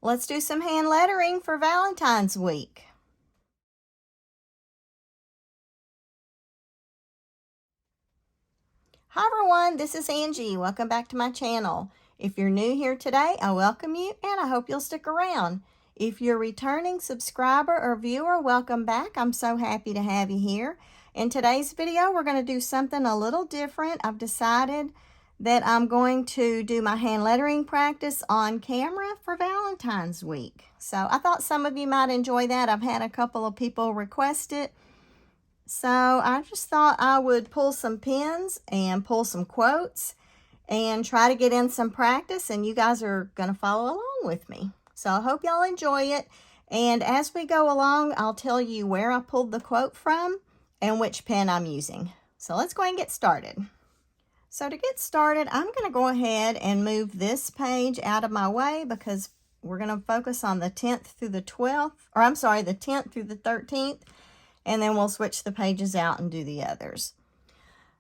Let's do some hand lettering for Valentine's week. Hi everyone, this is Angie. Welcome back to my channel. If you're new here today, I welcome you and I hope you'll stick around. If you're a returning subscriber or viewer, welcome back. I'm so happy to have you here. In today's video, we're going to do something a little different. I've decided that I'm going to do my hand lettering practice on camera for Valentine's week. So I thought some of you might enjoy that. I've had a couple of people request it. So I just thought I would pull some pins and pull some quotes and try to get in some practice, and you guys are going to follow along with me. So I hope y'all enjoy it. And as we go along, I'll tell you where I pulled the quote from and which pen I'm using. So let's go ahead and get started. So to get started, I'm going to go ahead and move this page out of my way because we're going to focus on the 10th through the 12th, or I'm sorry, the 10th through the 13th. And then we'll switch the pages out and do the others.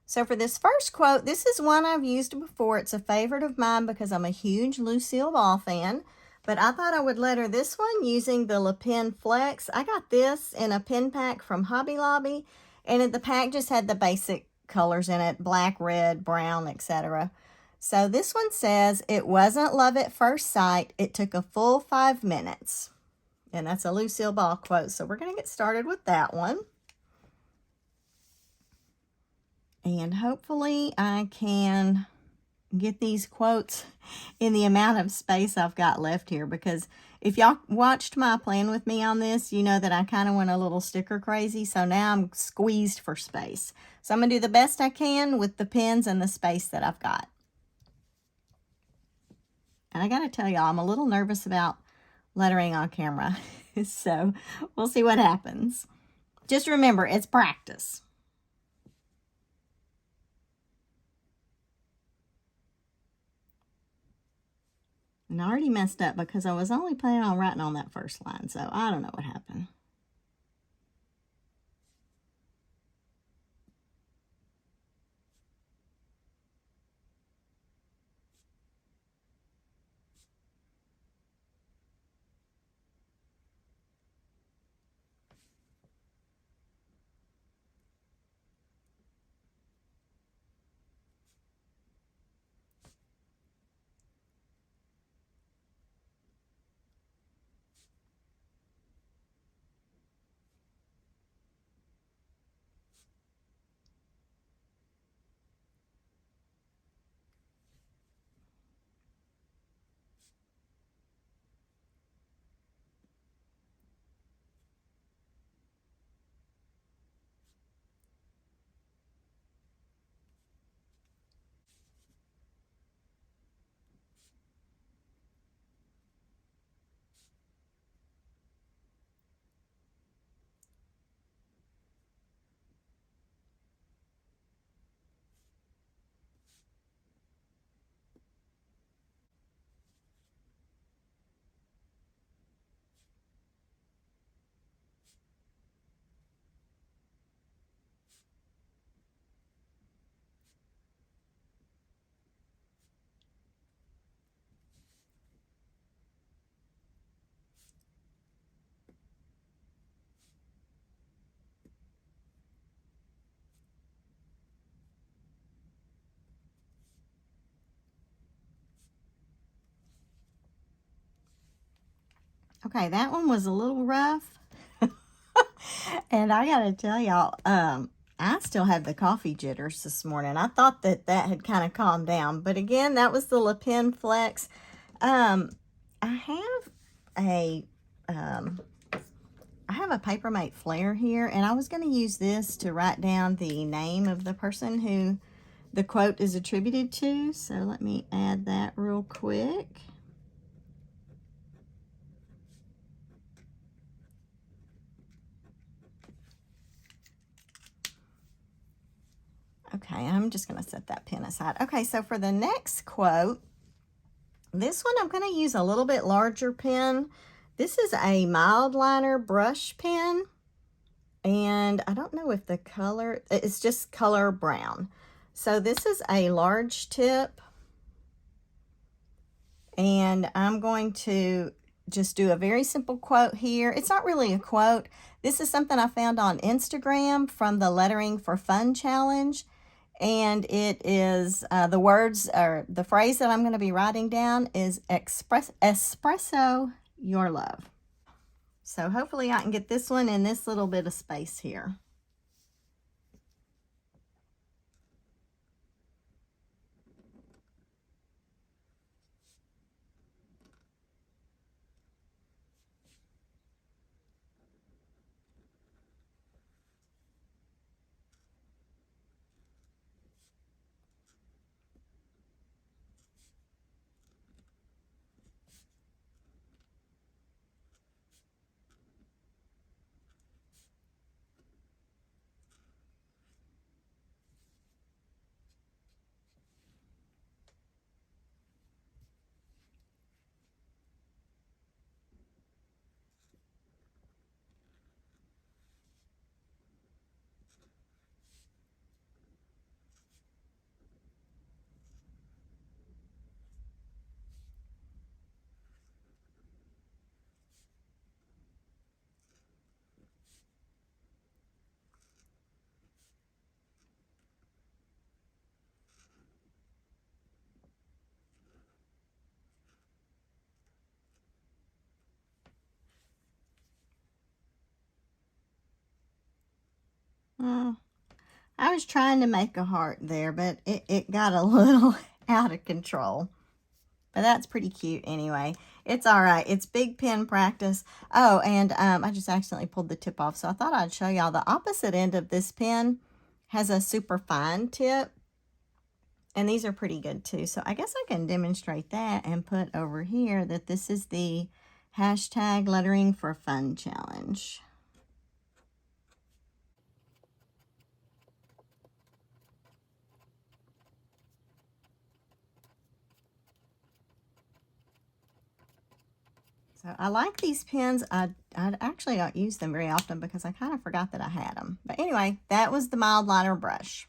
So for this first quote, this is one I've used before. It's a favorite of mine because I'm a huge Lucille Ball fan. But I thought I would letter this one using the Le Pen Flex. I got this in a pen pack from Hobby Lobby. And the pack just had the basic colors in it, black, red, brown, etc. So this one says, "It wasn't love at first sight. It took a full 5 minutes." And that's a Lucille Ball quote. So we're going to get started with that one. And hopefully I can get these quotes in the amount of space I've got left here. Because if y'all watched my plan with me on this, you know that I kind of went a little sticker crazy. So now I'm squeezed for space. So I'm going to do the best I can with the pens and the space that I've got. And I got to tell y'all, I'm a little nervous about lettering on camera. So we'll see what happens. Just remember, it's practice. And I already messed up because I was only planning on writing on that first line. So I don't know what happened. Okay, that one was a little rough. And I gotta tell y'all, I still have the coffee jitters this morning. I thought that had kind of calmed down. But again, that was the Le Pen Flex. I have a Papermate Flare here, and I was going to use this to write down the name of the person who the quote is attributed to. So let me add that real quick. Okay, I'm just going to set that pen aside. Okay, so for the next quote, this one I'm going to use a little bit larger pen. This is a mild liner brush pen, and I don't know if the color, it's just color brown. So this is a large tip, and I'm going to just do a very simple quote here. It's not really a quote. This is something I found on Instagram from the Lettering for Fun challenge. And it is the words, or the phrase that I'm going to be writing down is espresso your love. So hopefully I can get this one in this little bit of space here. I was trying to make a heart there, but it got a little out of control. But that's pretty cute anyway. It's all right. It's big pen practice. Oh, and I just accidentally pulled the tip off, so I thought I'd show y'all. The opposite end of this pen has a super fine tip, and these are pretty good too. So I guess I can demonstrate that and put over here that this is the hashtag Lettering for Fun challenge. So I like these pens. I actually don't use them very often because I kind of forgot that I had them. But anyway, that was the mild liner brush.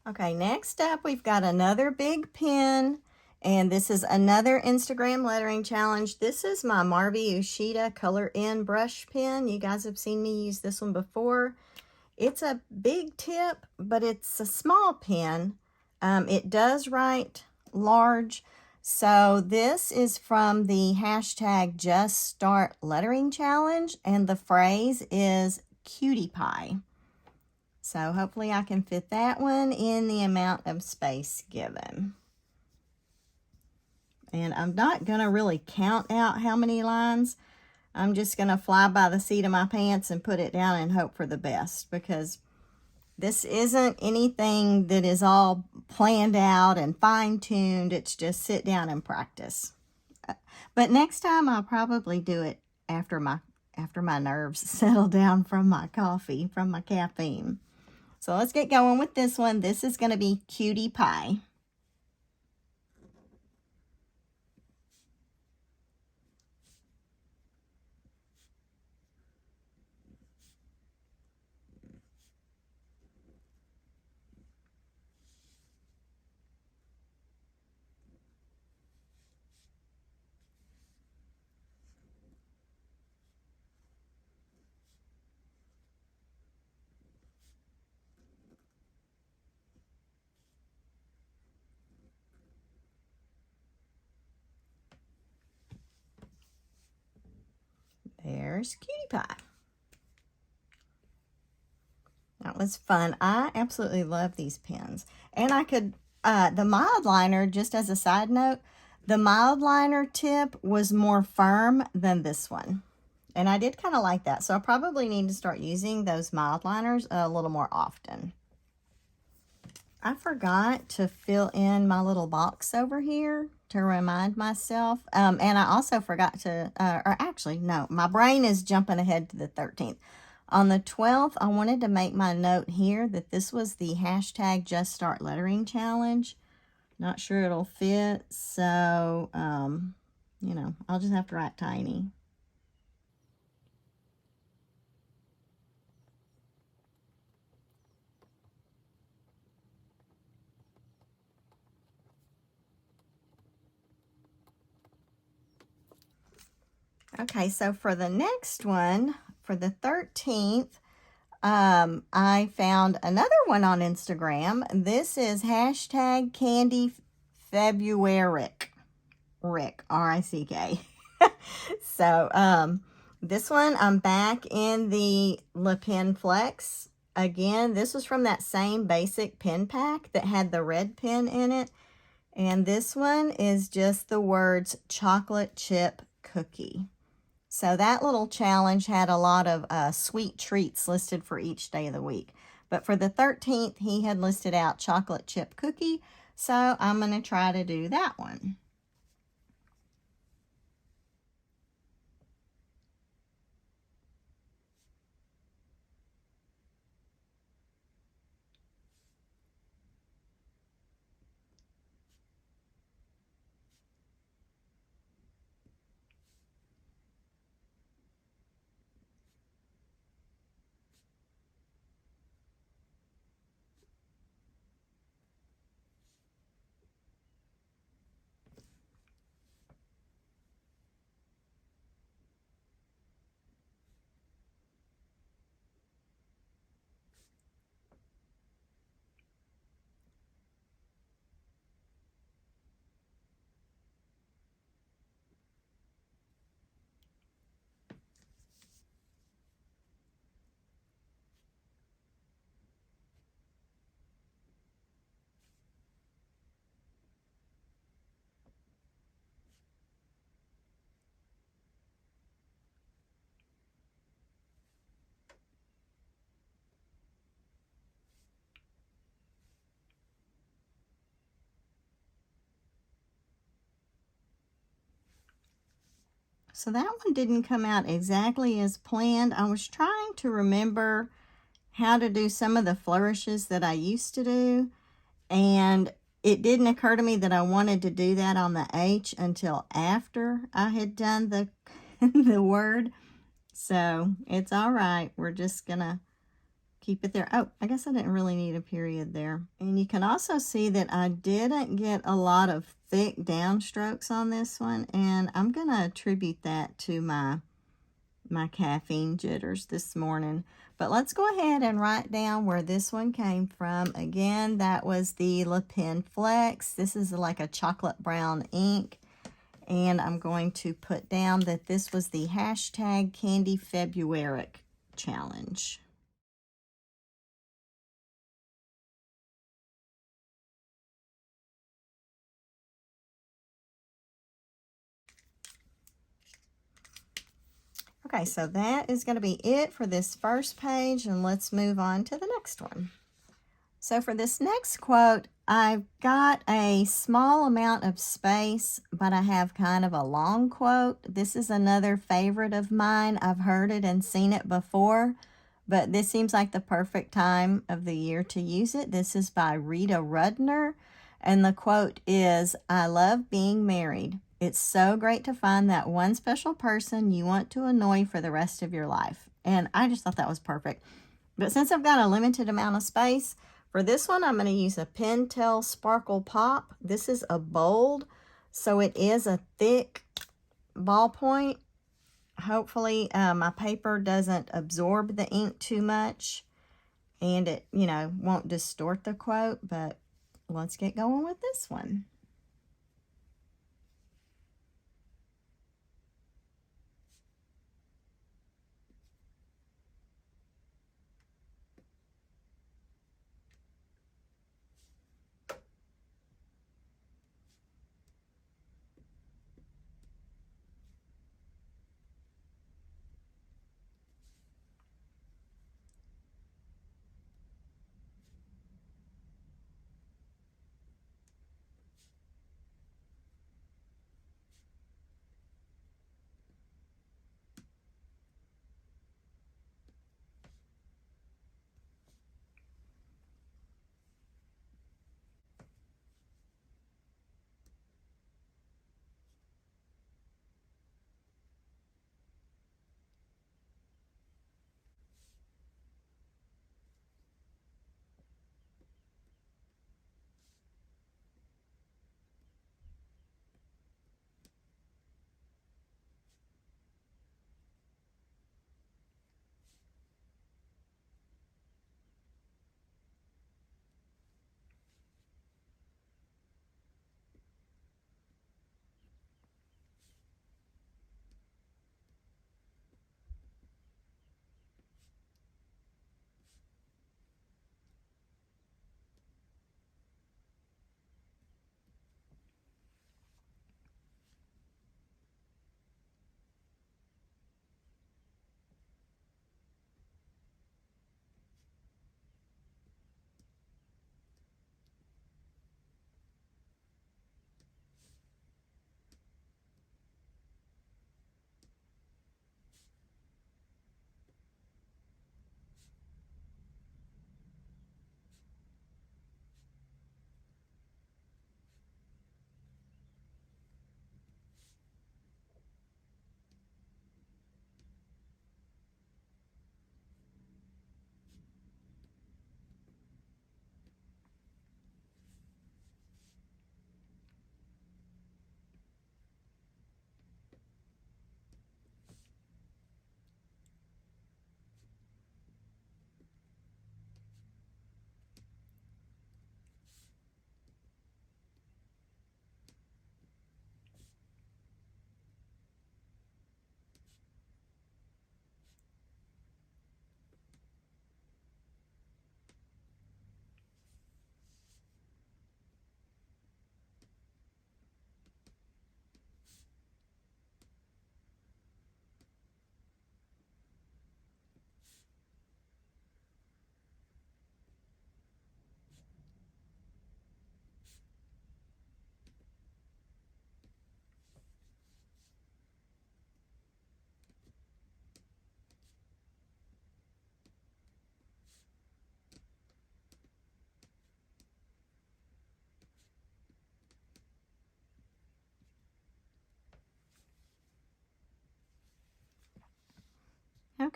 Okay, next up we've got another big pen, and this is another Instagram lettering challenge. This is my Marby Ushida Color In brush pen. You guys have seen me use this one before. It's a big tip, but it's a small pen. It does write large. So this is from the hashtag Just Start Lettering Challenge, and the phrase is cutie pie. So hopefully I can fit that one in the amount of space given. And I'm not going to really count out how many lines. I'm just going to fly by the seat of my pants and put it down and hope for the best, because this isn't anything that is all planned out and fine-tuned. It's just sit down and practice. But next time I'll probably do it after my nerves settle down from my coffee, from my caffeine. So let's get going with this one. This is going to be cutie pie. There's cutie pie. That was fun. I absolutely love these pens. And I could, the mild liner, just as a side note, the mild liner tip was more firm than this one. And I did kind of like that. So I probably need to start using those mild liners a little more often. I forgot to fill in my little box over here to remind myself. And I also forgot to, or actually, no, my brain is jumping ahead to the 13th. On the 12th, I wanted to make my note here that this was the hashtag Just Start Lettering Challenge. Not sure it'll fit, so, you know, I'll just have to write tiny. Okay, so for the next one, for the 13th, I found another one on Instagram. This is hashtag Candy February. Rick, R-I-C-K. So, this one, I'm back in the Le Pen Flex. Again, this was from that same basic pen pack that had the red pen in it. And this one is just the words chocolate chip cookie. So that little challenge had a lot of sweet treats listed for each day of the week. But for the 13th, he had listed out chocolate chip cookie. So I'm going to try to do that one. So that one didn't come out exactly as planned. I was trying to remember how to do some of the flourishes that I used to do, and it didn't occur to me that I wanted to do that on the H until after I had done the the word. So it's all right. We're just gonna keep it there. Oh, I guess I didn't really need a period there. And you can also see that I didn't get a lot of thick downstrokes on this one, and I'm going to attribute that to my caffeine jitters this morning. But let's go ahead and write down where this one came from. Again, that was the Le Pen Flex. This is like a chocolate brown ink. And I'm going to put down that this was the hashtag Candy February challenge. Okay, so that is going to be it for this first page, and let's move on to the next one. So for this next quote, I've got a small amount of space, but I have kind of a long quote. This is another favorite of mine. I've heard it and seen it before, but this seems like the perfect time of the year to use it. This is by Rita Rudner, and the quote is, "I love being married. It's so great to find that one special person you want to annoy for the rest of your life." And I just thought that was perfect. But since I've got a limited amount of space, for this one, I'm going to use a Pentel Sparkle Pop. This is a bold, so it is a thick ballpoint. Hopefully, my paper doesn't absorb the ink too much, and it, won't distort the quote, but let's get going with this one.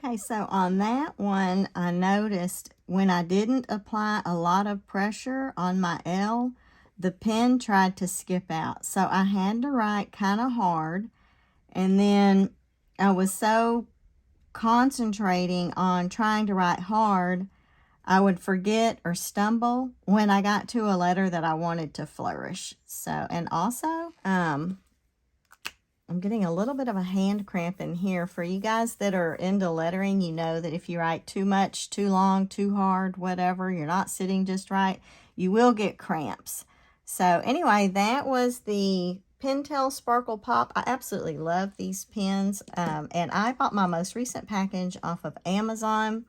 Okay, so on that one, I noticed when I didn't apply a lot of pressure on my L, the pen tried to skip out. So I had to write kind of hard, and then I was so concentrating on trying to write hard, I would forget or stumble when I got to a letter that I wanted to flourish. So, and also, I'm getting a little bit of a hand cramp in here. For you guys that are into lettering, you know that if you write too much, too long, too hard, whatever, you're not sitting just right, you will get cramps. So anyway, that was the Pentel Sparkle Pop. I absolutely love these pens, and I bought my most recent package off of Amazon.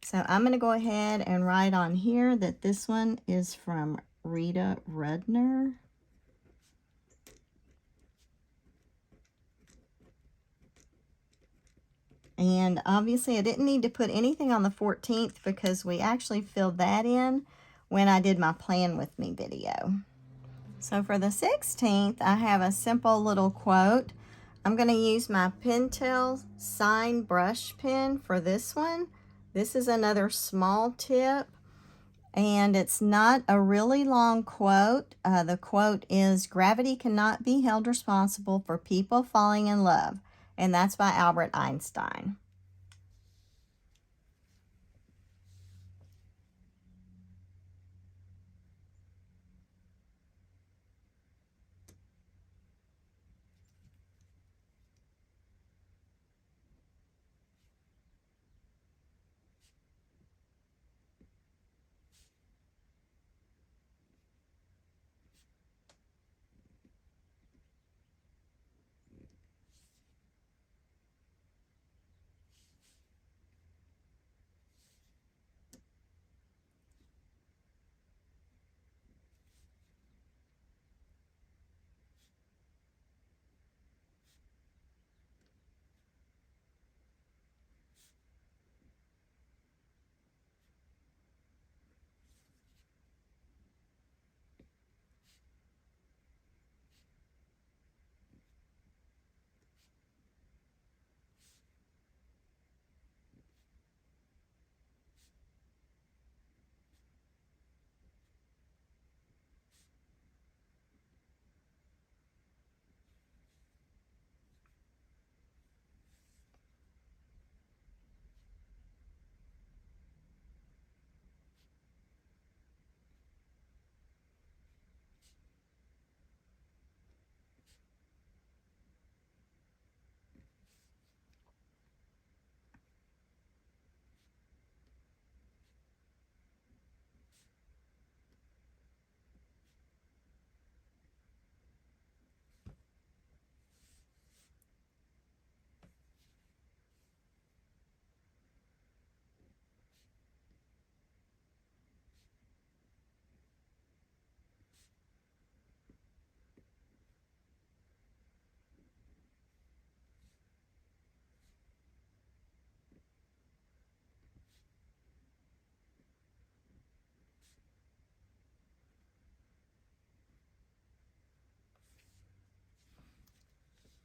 So I'm going to go ahead and write on here that this one is from Rita Rudner. And obviously I didn't need to put anything on the 14th because we actually filled that in when I did my Plan With Me video. So for the 16th, I have a simple little quote. I'm going to use my Pentel Sign Brush Pen for this one. This is another small tip, and it's not a really long quote. The quote is, "Gravity cannot be held responsible for people falling in love," and that's by Albert Einstein.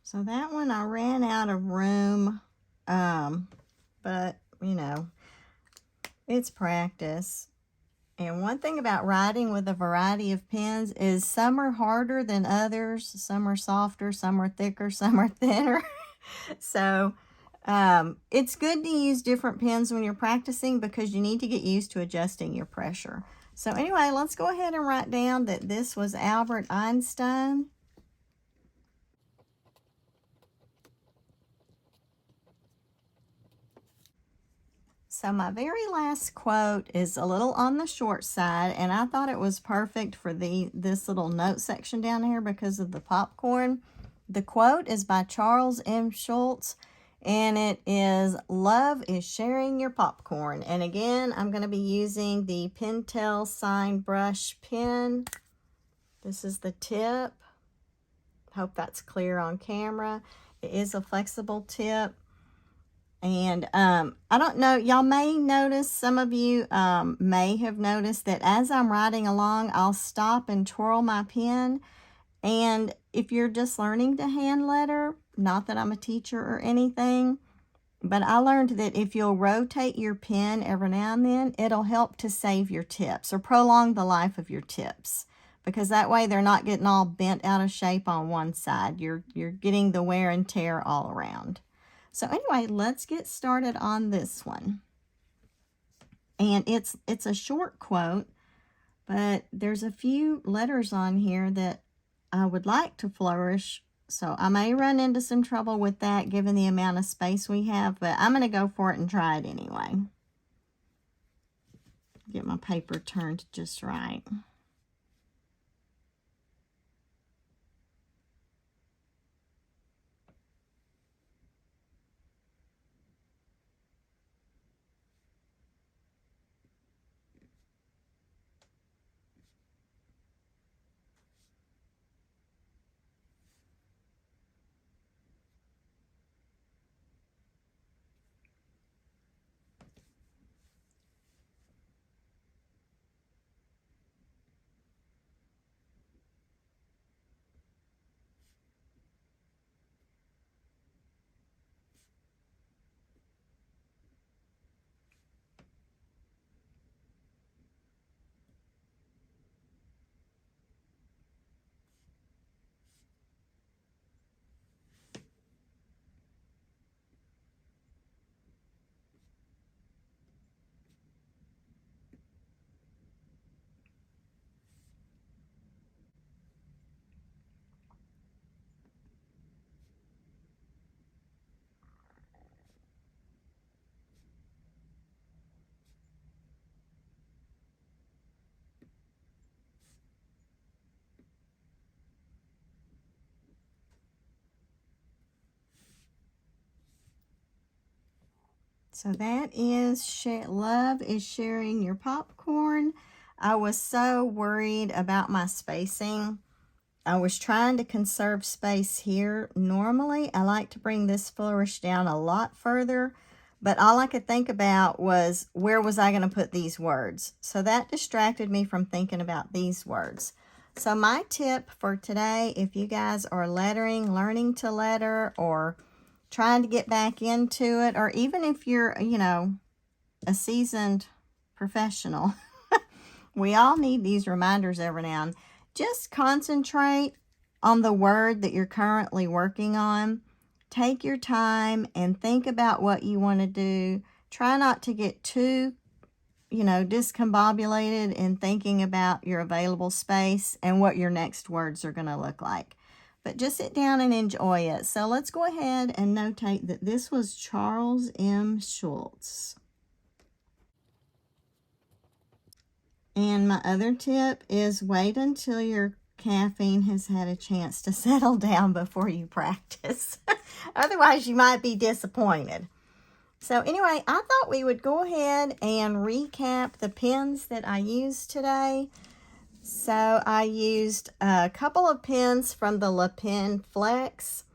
So that one I ran out of room, but you know, it's practice. And one thing about writing with a variety of pens is some are harder than others, some are softer, some are thicker, some are thinner. So it's good to use different pens when you're practicing because you need to get used to adjusting your pressure. So anyway, let's go ahead and write down that this was Albert Einstein. So my very last quote is a little on the short side, and I thought it was perfect for this little note section down here because of the popcorn. The quote is by Charles M. Schulz, and it is, "Love is sharing your popcorn." And again, I'm going to be using the Pentel Sign Brush pen. This is the tip. Hope that's clear on camera. It is a flexible tip. And I don't know, y'all may notice, some of you may have noticed that as I'm writing along, I'll stop and twirl my pen. And if you're just learning to hand letter, not that I'm a teacher or anything, But I learned that if you'll rotate your pen every now and then, it'll help to save your tips or prolong the life of your tips. Because that way they're not getting all bent out of shape on one side. You're getting the wear and tear all around. So anyway, let's get started on this one. And it's a short quote, but there's a few letters on here that I would like to flourish. So I may run into some trouble with that given the amount of space we have, but I'm going to go for it and try it anyway. Get my paper turned just right. So that is love is sharing your popcorn. I was so worried about my spacing. I was trying to conserve space here. Normally, I like to bring this flourish down a lot further, but all I could think about was where was I going to put these words? So that distracted me from thinking about these words. So my tip for today, if you guys are lettering, learning to letter, or trying to get back into it, or even if you're, you know, a seasoned professional, we all need these reminders every now and then. Just concentrate on the word that you're currently working on. Take your time and think about what you want to do. Try not to get too, you know, discombobulated in thinking about your available space and what your next words are going to look like. But just sit down and enjoy it. So let's go ahead and notate that this was Charles M. Schulz. And my other tip is wait until your caffeine has had a chance to settle down before you practice. Otherwise, you might be disappointed. So anyway, I thought we would go ahead and recap the pens that I used today. So I used a couple of pens from the Le Pen Flex.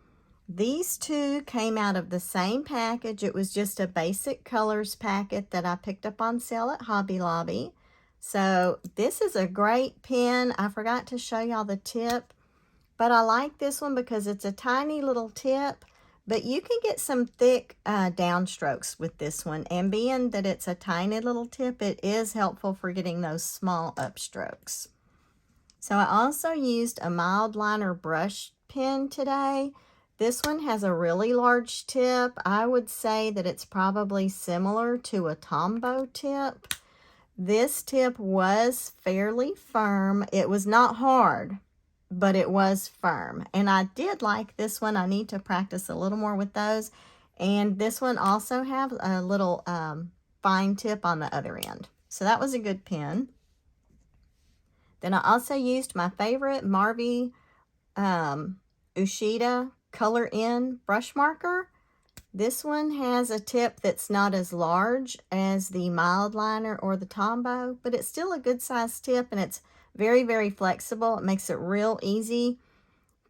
These two came out of the same package. It was just a basic colors packet that I picked up on sale at Hobby Lobby. So this is a great pen. I forgot to show y'all the tip, but I like this one because it's a tiny little tip, but you can get some thick downstrokes with this one. And being that it's a tiny little tip, it is helpful for getting those small upstrokes. So I also used a mild liner brush pen today. This one has a really large tip. I would say that it's probably similar to a Tombow tip. This tip was fairly firm. It was not hard, but it was firm. And I did like this one. I need to practice a little more with those. And this one also has a little fine tip on the other end. So that was a good pen. Then I also used my favorite Marby Ushida Color In brush marker. This one has a tip that's not as large as the mild liner or the Tombow, but it's still a good size tip, and it's very, very flexible. It makes it real easy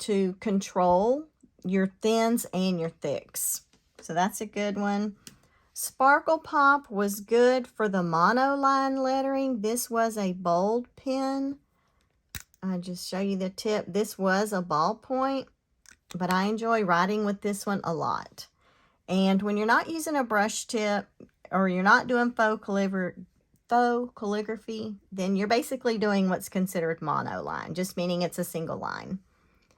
to control your thins and your thicks. So that's a good one. Sparkle Pop was good for the monoline lettering. This was a bold pen. I'll just show you the tip. This was a ballpoint, but I enjoy writing with this one a lot. And when you're not using a brush tip or you're not doing faux calligraphy, then you're basically doing what's considered monoline, just meaning it's a single line.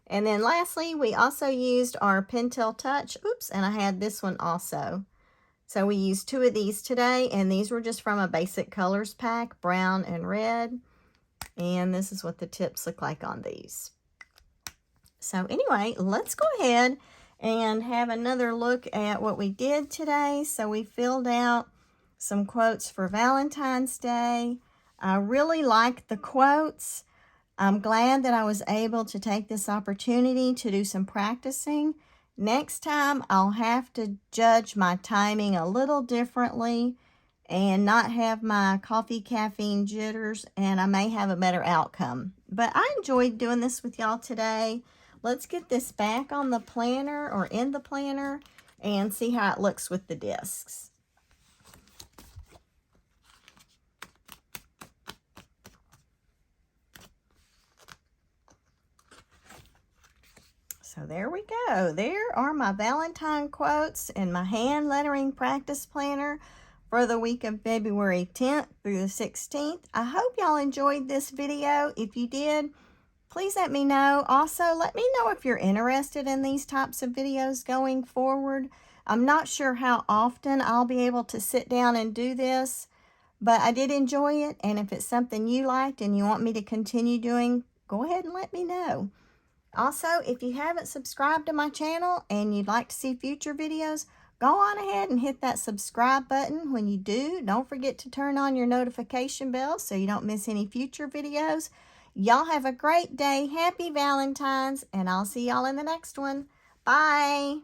And then lastly, we also used our Pentel Touch. Oops, and I had this one also. So we used 2 of these today, and these were just from a basic colors pack, brown and red. And this is what the tips look like on these. So anyway, let's go ahead and have another look at what we did today. So we filled out some quotes for Valentine's Day. I really like the quotes. I'm glad that I was able to take this opportunity to do some practicing. Next time, I'll have to judge my timing a little differently and not have my coffee caffeine jitters, and I may have a better outcome. But I enjoyed doing this with y'all today. Let's get this back on the planner or in the planner and see how it looks with the discs. So there we go. There are my Valentine quotes in my hand lettering practice planner for the week of February 10th through the 16th. I hope y'all enjoyed this video. If you did, please let me know. Also, let me know if you're interested in these types of videos going forward. I'm not sure how often I'll be able to sit down and do this, but I did enjoy it. And if it's something you liked and you want me to continue doing, go ahead and let me know. Also, if you haven't subscribed to my channel and you'd like to see future videos, go on ahead and hit that subscribe button. When you do, don't forget to turn on your notification bell so you don't miss any future videos. Y'all have a great day. Happy Valentine's, and I'll see y'all in the next one. Bye.